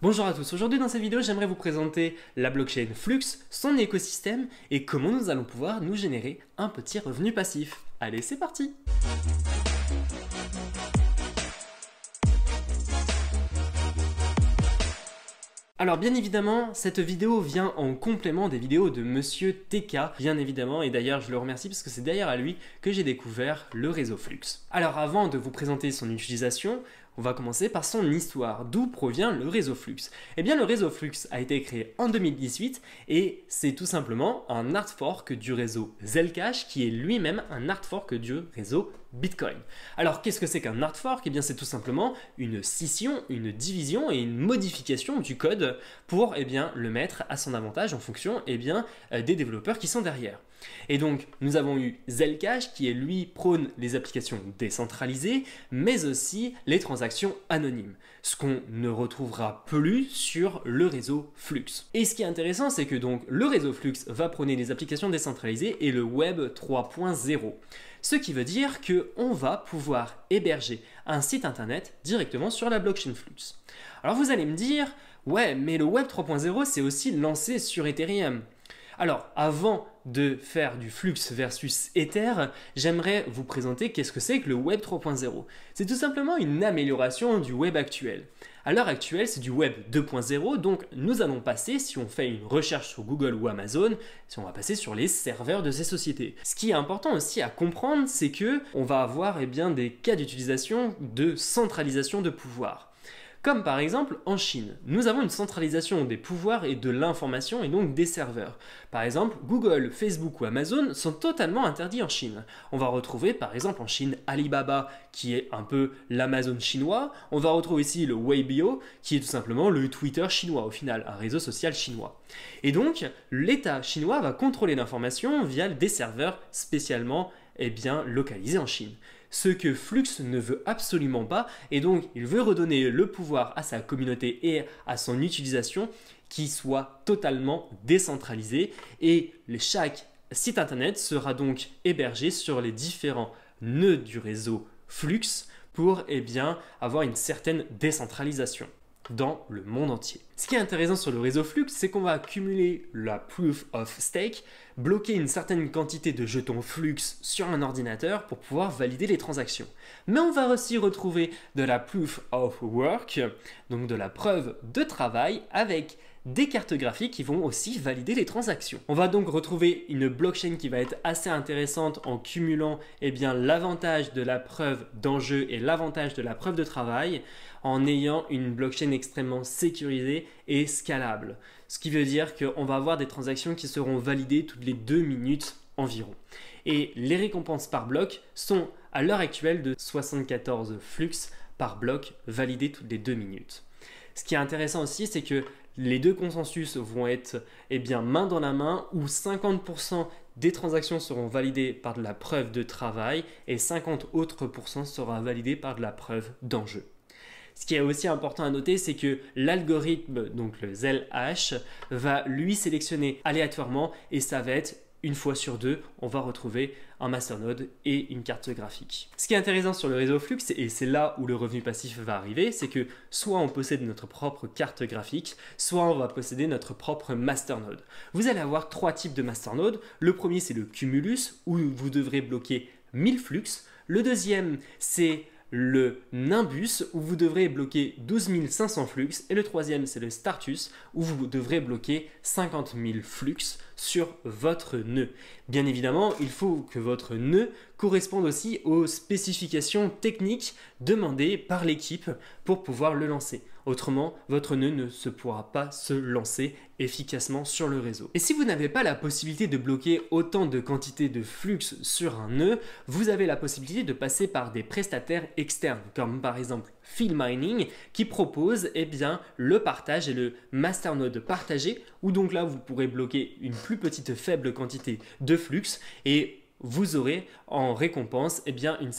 Bonjour à tous, aujourd'hui dans cette vidéo j'aimerais vous présenter la blockchain Flux, son écosystème et comment nous allons pouvoir nous générer un petit revenu passif. Allez, c'est parti! Alors bien évidemment, cette vidéo vient en complément des vidéos de Monsieur TK, bien évidemment, et d'ailleurs je le remercie parce que c'est d'ailleurs à lui que j'ai découvert le réseau Flux. Alors avant de vous présenter son utilisation, on va commencer par son histoire. D'où provient le réseau Flux? Eh bien le réseau Flux a été créé en 2018 et c'est tout simplement un hard fork du réseau Zcash qui est lui-même un hard fork du réseau Bitcoin. Alors qu'est-ce que c'est qu'un hard fork? Eh bien c'est tout simplement une scission, une division et une modification du code pour le mettre à son avantage en fonction des développeurs qui sont derrière. Et donc nous avons eu Zcash qui lui prône les applications décentralisées mais aussi les transactions anonymes, ce qu'on ne retrouvera plus sur le réseau Flux. Et ce qui est intéressant, c'est que donc le réseau Flux va prôner les applications décentralisées et le Web 3.0. Ce qui veut dire qu'on va pouvoir héberger un site internet directement sur la blockchain Flux. Alors vous allez me dire, ouais, mais le Web 3.0 c'est aussi lancé sur Ethereum. Alors, avant de faire du Flux versus Ether, j'aimerais vous présenter qu'est-ce que c'est que le Web 3.0. C'est tout simplement une amélioration du Web actuel. À l'heure actuelle, c'est du Web 2.0, donc nous allons passer, si on fait une recherche sur Google ou Amazon, si on va passer sur les serveurs de ces sociétés. Ce qui est important aussi à comprendre, c'est qu'on va avoir des cas d'utilisation de centralisation de pouvoir. Comme par exemple en Chine, nous avons une centralisation des pouvoirs et de l'information et donc des serveurs. Par exemple, Google, Facebook ou Amazon sont totalement interdits en Chine. On va retrouver par exemple en Chine Alibaba qui est un peu l'Amazon chinois. On va retrouver ici le Weibo qui est tout simplement le Twitter chinois au final, un réseau social chinois. Et donc l'État chinois va contrôler l'information via des serveurs spécialement localisés en Chine. Ce que Flux ne veut absolument pas, et donc il veut redonner le pouvoir à sa communauté et à son utilisation qui soit totalement décentralisé, et chaque site internet sera donc hébergé sur les différents nœuds du réseau Flux pour avoir une certaine décentralisation dans le monde entier. Ce qui est intéressant sur le réseau Flux, c'est qu'on va accumuler la Proof of Stake, bloquer une certaine quantité de jetons Flux sur un ordinateur pour pouvoir valider les transactions. Mais on va aussi retrouver de la Proof of Work, donc de la preuve de travail avec des cartes graphiques qui vont aussi valider les transactions. On va donc retrouver une blockchain qui va être assez intéressante en cumulant l'avantage de la preuve d'enjeu et l'avantage de la preuve de travail en ayant une blockchain extrêmement sécurisée et scalable. Ce qui veut dire qu'on va avoir des transactions qui seront validées toutes les 2 minutes environ. Et les récompenses par bloc sont à l'heure actuelle de 74 flux par bloc validés toutes les 2 minutes. Ce qui est intéressant aussi, c'est que les deux consensus vont être main dans la main où 50% des transactions seront validées par de la preuve de travail et 50 autres % sera validé par de la preuve d'enjeu. Ce qui est aussi important à noter, c'est que l'algorithme, donc le ZelH, va lui sélectionner aléatoirement et ça va être une fois sur deux, on va retrouver un masternode et une carte graphique. Ce qui est intéressant sur le réseau Flux, et c'est là où le revenu passif va arriver, c'est que soit on possède notre propre carte graphique, soit on va posséder notre propre masternode. Vous allez avoir 3 types de masternodes. Le premier, c'est le Cumulus, où vous devrez bloquer 1000 flux. Le deuxième, c'est le Nimbus où vous devrez bloquer 12 500 flux et le troisième c'est le Startus où vous devrez bloquer 50 000 flux sur votre nœud. Bien évidemment, il faut que votre nœud corresponde aussi aux spécifications techniques demandées par l'équipe pour pouvoir le lancer. Autrement, votre nœud ne se pourra pas se lancer efficacement sur le réseau. Et si vous n'avez pas la possibilité de bloquer autant de quantité de flux sur un nœud, vous avez la possibilité de passer par des prestataires externes, comme par exemple Philmining, qui propose le partage et le masternode partagé, où donc là vous pourrez bloquer une plus petite faible quantité de flux et vous aurez en récompense un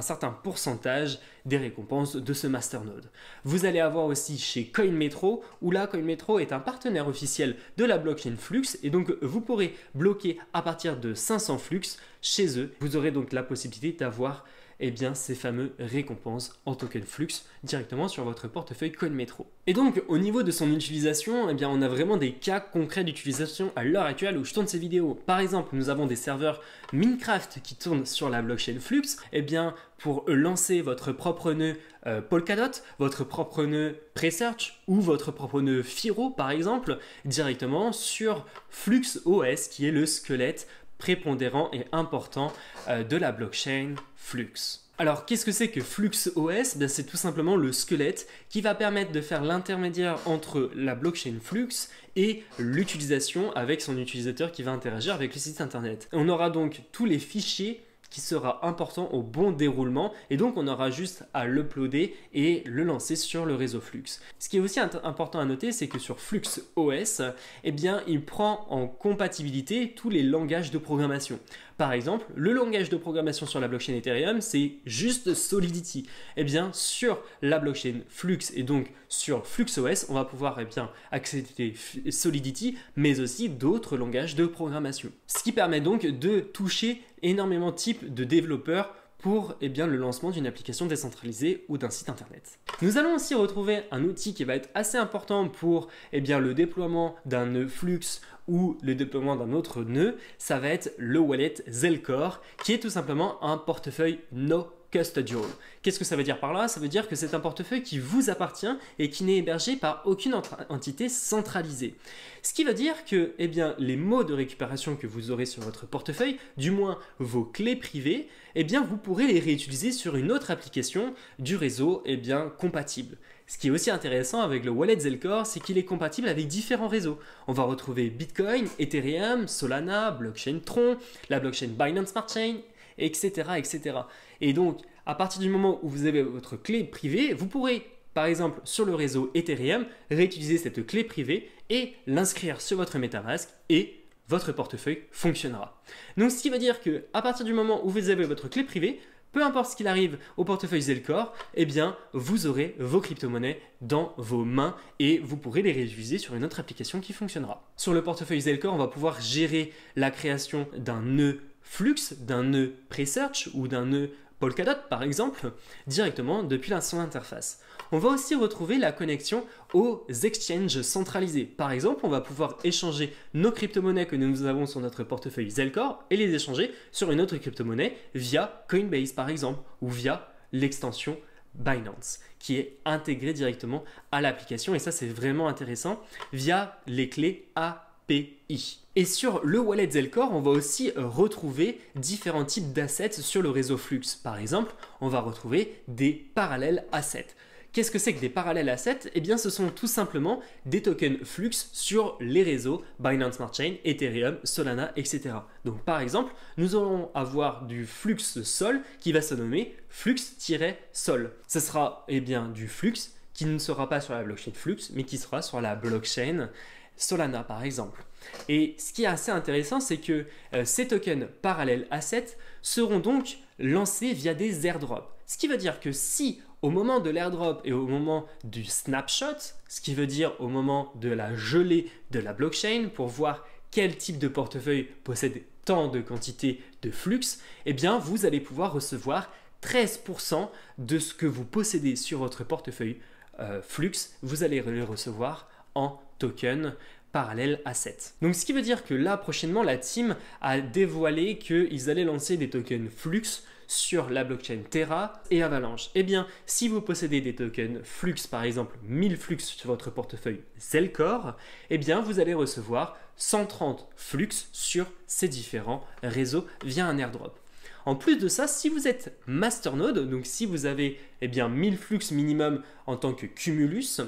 certain pourcentage des récompenses de ce masternode. Vous allez avoir aussi chez CoinMetro, où là CoinMetro est un partenaire officiel de la blockchain Flux et donc vous pourrez bloquer à partir de 500 flux chez eux. Vous aurez donc la possibilité d'avoir eh bien, ces fameux récompenses en token Flux directement sur votre portefeuille CoinMetro. Et donc, au niveau de son utilisation, eh bien, on a vraiment des cas concrets d'utilisation à l'heure actuelle où je tourne ces vidéos. Par exemple, nous avons des serveurs Minecraft qui tournent sur la blockchain Flux. Eh bien, pour lancer votre propre nœud Polkadot, votre propre nœud Presearch ou votre propre nœud Firo, par exemple, directement sur FluxOS, qui est le squelette prépondérant et important de la blockchain Flux. Alors, qu'est-ce que c'est que FluxOS? C'est tout simplement le squelette qui va permettre de faire l'intermédiaire entre la blockchain Flux et l'utilisation avec son utilisateur qui va interagir avec le site internet. On aura donc tous les fichiers qui sera important au bon déroulement et donc on aura juste à l'uploader et le lancer sur le réseau Flux. Ce qui est aussi important à noter, c'est que sur FluxOS, eh bien, il prend en compatibilité tous les langages de programmation. Par exemple, le langage de programmation sur la blockchain Ethereum, c'est juste Solidity. Eh bien, sur la blockchain Flux et donc sur FluxOS, on va pouvoir accéder Solidity, mais aussi d'autres langages de programmation. Ce qui permet donc de toucher énormément de types de développeurs pour le lancement d'une application décentralisée ou d'un site internet. Nous allons aussi retrouver un outil qui va être assez important pour le déploiement d'un nœud Flux ou le déploiement d'un autre nœud, ça va être le wallet Zelcore, qui est tout simplement un portefeuille no custodial. Qu'est-ce que ça veut dire par là? Ça veut dire que c'est un portefeuille qui vous appartient et qui n'est hébergé par aucune entité centralisée. Ce qui veut dire que les mots de récupération que vous aurez sur votre portefeuille, du moins vos clés privées, vous pourrez les réutiliser sur une autre application du réseau compatible. Ce qui est aussi intéressant avec le wallet Zelcore, c'est qu'il est compatible avec différents réseaux. On va retrouver Bitcoin, Ethereum, Solana, blockchain Tron, la blockchain Binance Smart Chain, etc., etc. Et donc, à partir du moment où vous avez votre clé privée, vous pourrez, par exemple, sur le réseau Ethereum, réutiliser cette clé privée et l'inscrire sur votre MetaMask et votre portefeuille fonctionnera. Donc, ce qui veut dire qu'à partir du moment où vous avez votre clé privée, peu importe ce qu'il arrive au portefeuille Zelcore, vous aurez vos crypto-monnaies dans vos mains et vous pourrez les réutiliser sur une autre application qui fonctionnera. Sur le portefeuille Zelcore, on va pouvoir gérer la création d'un nœud Flux, d'un nœud Presearch ou d'un nœud Polkadot par exemple, directement depuis son interface. On va aussi retrouver la connexion aux exchanges centralisés. Par exemple, on va pouvoir échanger nos crypto-monnaies que nous avons sur notre portefeuille Zelcore et les échanger sur une autre crypto-monnaie via Coinbase par exemple ou via l'extension Binance qui est intégrée directement à l'application et ça c'est vraiment intéressant via les clés API. Et sur le wallet Zelcore, on va aussi retrouver différents types d'assets sur le réseau Flux. Par exemple, on va retrouver des parallèles assets. Qu'est-ce que c'est que des parallèles assets? Eh bien, ce sont tout simplement des tokens Flux sur les réseaux Binance Smart Chain, Ethereum, Solana, etc. Donc, par exemple, nous allons avoir du Flux Sol qui va se nommer Flux-Sol. Ce sera du Flux qui ne sera pas sur la blockchain Flux, mais qui sera sur la blockchain Solana, par exemple. Et ce qui est assez intéressant, c'est que ces tokens parallèles assets seront donc lancés via des airdrops. Ce qui veut dire que si au moment de l'airdrop et au moment du snapshot, ce qui veut dire au moment de la gelée de la blockchain pour voir quel type de portefeuille possède tant de quantité de flux, vous allez pouvoir recevoir 13% de ce que vous possédez sur votre portefeuille flux, vous allez le recevoir en token parallèle asset. Donc ce qui veut dire que là prochainement la team a dévoilé qu'ils allaient lancer des tokens Flux sur la blockchain Terra et Avalanche. Si vous possédez des tokens Flux, par exemple 1000 Flux sur votre portefeuille Zelcore, vous allez recevoir 130 Flux sur ces différents réseaux via un airdrop. En plus de ça, si vous êtes masternode, donc si vous avez 1000 flux minimum en tant que cumulus,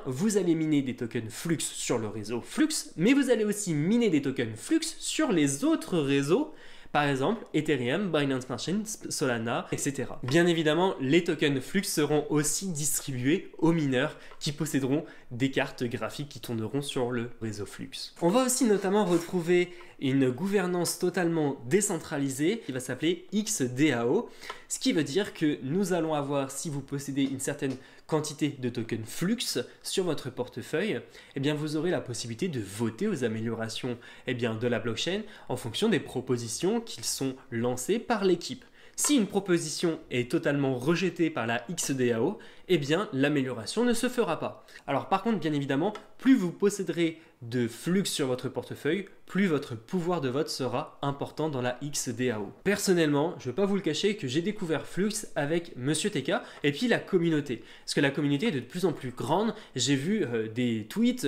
vous allez miner des tokens flux sur le réseau Flux, mais vous allez aussi miner des tokens flux sur les autres réseaux, par exemple Ethereum, Binance Smart Chain, Solana, etc. Bien évidemment, les tokens Flux seront aussi distribués aux mineurs qui posséderont des cartes graphiques qui tourneront sur le réseau Flux. On va aussi notamment retrouver une gouvernance totalement décentralisée qui va s'appeler XDAO, ce qui veut dire que nous allons avoir, si vous possédez une certaine quantité de tokens Flux sur votre portefeuille, vous aurez la possibilité de voter aux améliorations de la blockchain en fonction des propositions qui sont lancées par l'équipe. Si une proposition est totalement rejetée par la XDAO, eh bien l'amélioration ne se fera pas. Alors par contre, bien évidemment, plus vous posséderez de flux sur votre portefeuille, plus votre pouvoir de vote sera important dans la XDAO. Personnellement, je ne vais pas vous le cacher que j'ai découvert Flux avec Monsieur TK et puis la communauté. Parce que la communauté est de plus en plus grande. J'ai vu des tweets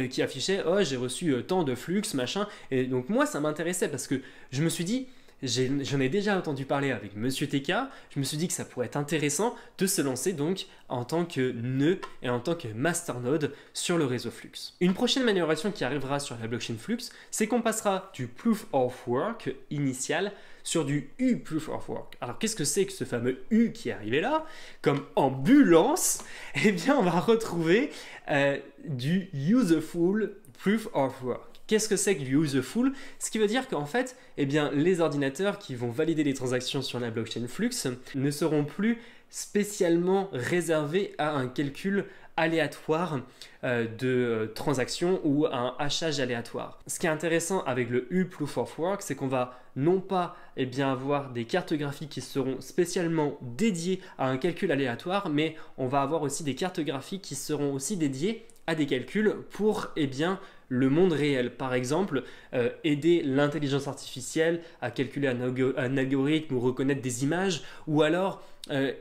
qui affichaient « Oh, j'ai reçu tant de Flux, machin ». Et donc moi, ça m'intéressait parce que je me suis dit… J'en ai déjà entendu parler avec Monsieur TK, je me suis dit que ça pourrait être intéressant de se lancer donc en tant que nœud et en tant que masternode sur le réseau Flux. Une prochaine amélioration qui arrivera sur la blockchain Flux, c'est qu'on passera du Proof of Work initial sur du U Proof of Work. Alors qu'est-ce que c'est que ce fameux U qui est arrivé là? Comme ambulance, eh bien on va retrouver du Useful Proof of Work. Qu'est-ce que c'est que du useful? Ce qui veut dire qu'en fait, eh bien, les ordinateurs qui vont valider les transactions sur la blockchain Flux ne seront plus spécialement réservés à un calcul aléatoire de transactions ou à un hachage aléatoire. Ce qui est intéressant avec le U Proof of Work, c'est qu'on va non pas avoir des cartes graphiques qui seront spécialement dédiées à un calcul aléatoire, mais on va avoir aussi des cartes graphiques qui seront aussi dédiées à des calculs pour le monde réel. Par exemple, aider l'intelligence artificielle à calculer un algorithme ou reconnaître des images, ou alors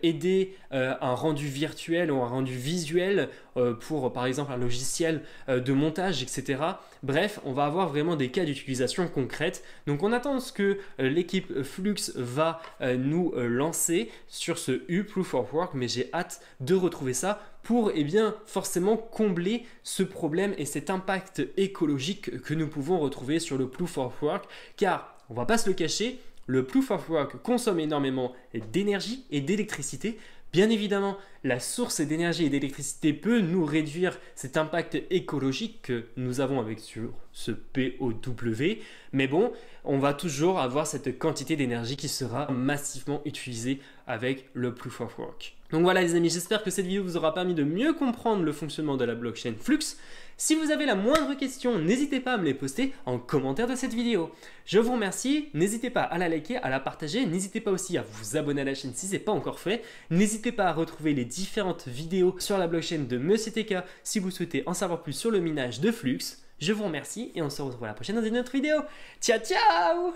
aider un rendu virtuel ou un rendu visuel pour par exemple un logiciel de montage, etc. Bref, on va avoir vraiment des cas d'utilisation concrètes. Donc on attend ce que l'équipe Flux va nous lancer sur ce U Proof of Work, mais j'ai hâte de retrouver ça pour forcément combler ce problème et cet impact écologique que nous pouvons retrouver sur le Proof of Work, car on ne va pas se le cacher, le Proof of Work consomme énormément d'énergie et d'électricité. Bien évidemment, la source d'énergie et d'électricité peut nous réduire cet impact écologique que nous avons avec sur ce POW, mais bon, on va toujours avoir cette quantité d'énergie qui sera massivement utilisée avec le Proof of Work. Donc voilà les amis, j'espère que cette vidéo vous aura permis de mieux comprendre le fonctionnement de la blockchain Flux. Si vous avez la moindre question, n'hésitez pas à me les poster en commentaire de cette vidéo. Je vous remercie, n'hésitez pas à la liker, à la partager, n'hésitez pas aussi à vous abonner à la chaîne si ce n'est pas encore fait. N'hésitez pas à retrouver les différentes vidéos sur la blockchain de Monsieur TK si vous souhaitez en savoir plus sur le minage de Flux. Je vous remercie et on se retrouve à la prochaine dans une autre vidéo. Ciao ciao!